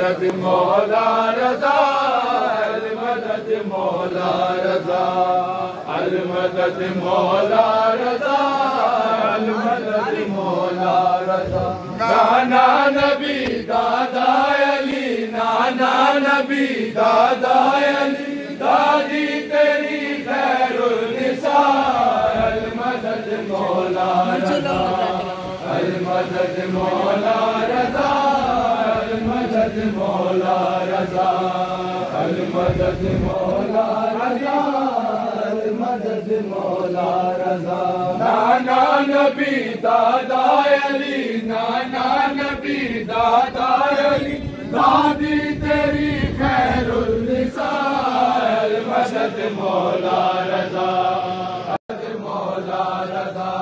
مولا رضا المدد مولا رضا المدد مولا رضا المدد مولا رضا نانا نبی دادا علی نانا نبی دادا علی دادی تیری خیر النساء المدد مولا رضا المدد مولا رضا المدد مولا رضا المدد مولا رضا المدد مولا رضا نانا نبی دادا علی نانا نبی دادا علی دادی تیری خیر النساء المدد مولا رضا مولا رضا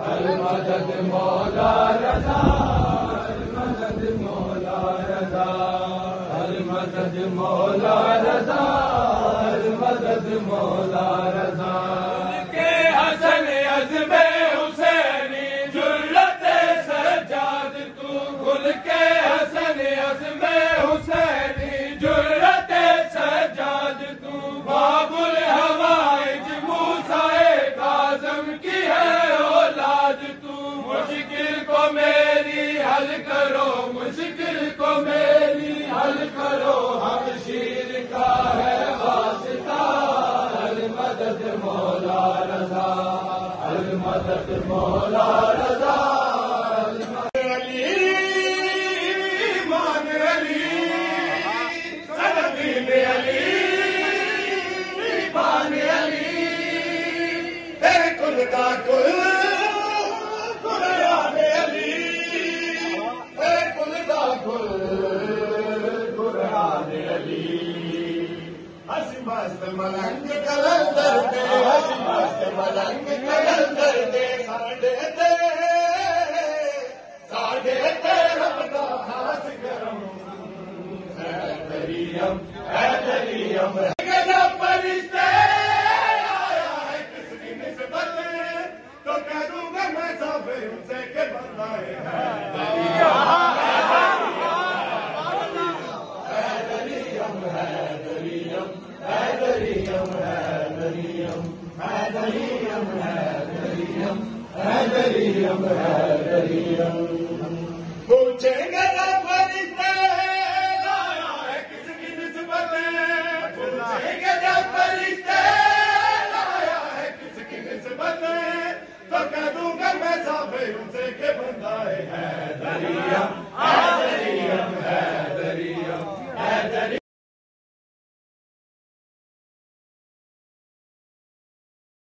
المدد مولا رضا المدد مولا رضا المدد مولا رضا المدد مولا رضا کے حسن عزم حسینی جرت سجاد تو گل کے حسن عزم حسینی جرت سجاد تو باب الحوائج موسیٰ کاظم کی ہے اولاد تو مشکل کو میری حل کرو مشکل کو میری حل کرو ہم شیر کا ہے واسطہ المدد مولا رضا المدد مولا رضا علی مان علی سندین علی مان علی اے کل کا کل قرآن علی اے کل کا کل قرآن علی ہنسی مست ملنگ کلندر دے ہنسی مست ملنگ کلندر دے ساڑھے تے رب دا ہاتھ گرم ہے دریم جب فرشتے آیا ہے کس کی نسبت تو کہہ دوں گا میں سب ان سے کہ بندہ ہے پوچھیں گے جب فرشتے آیا ہے کس کی نسبت پوچھیں گے جب فرشتے آیا ہے کس کی نسبت تو کہہ دوں گا میں صاف ان سے کہ بندہ ہے دریا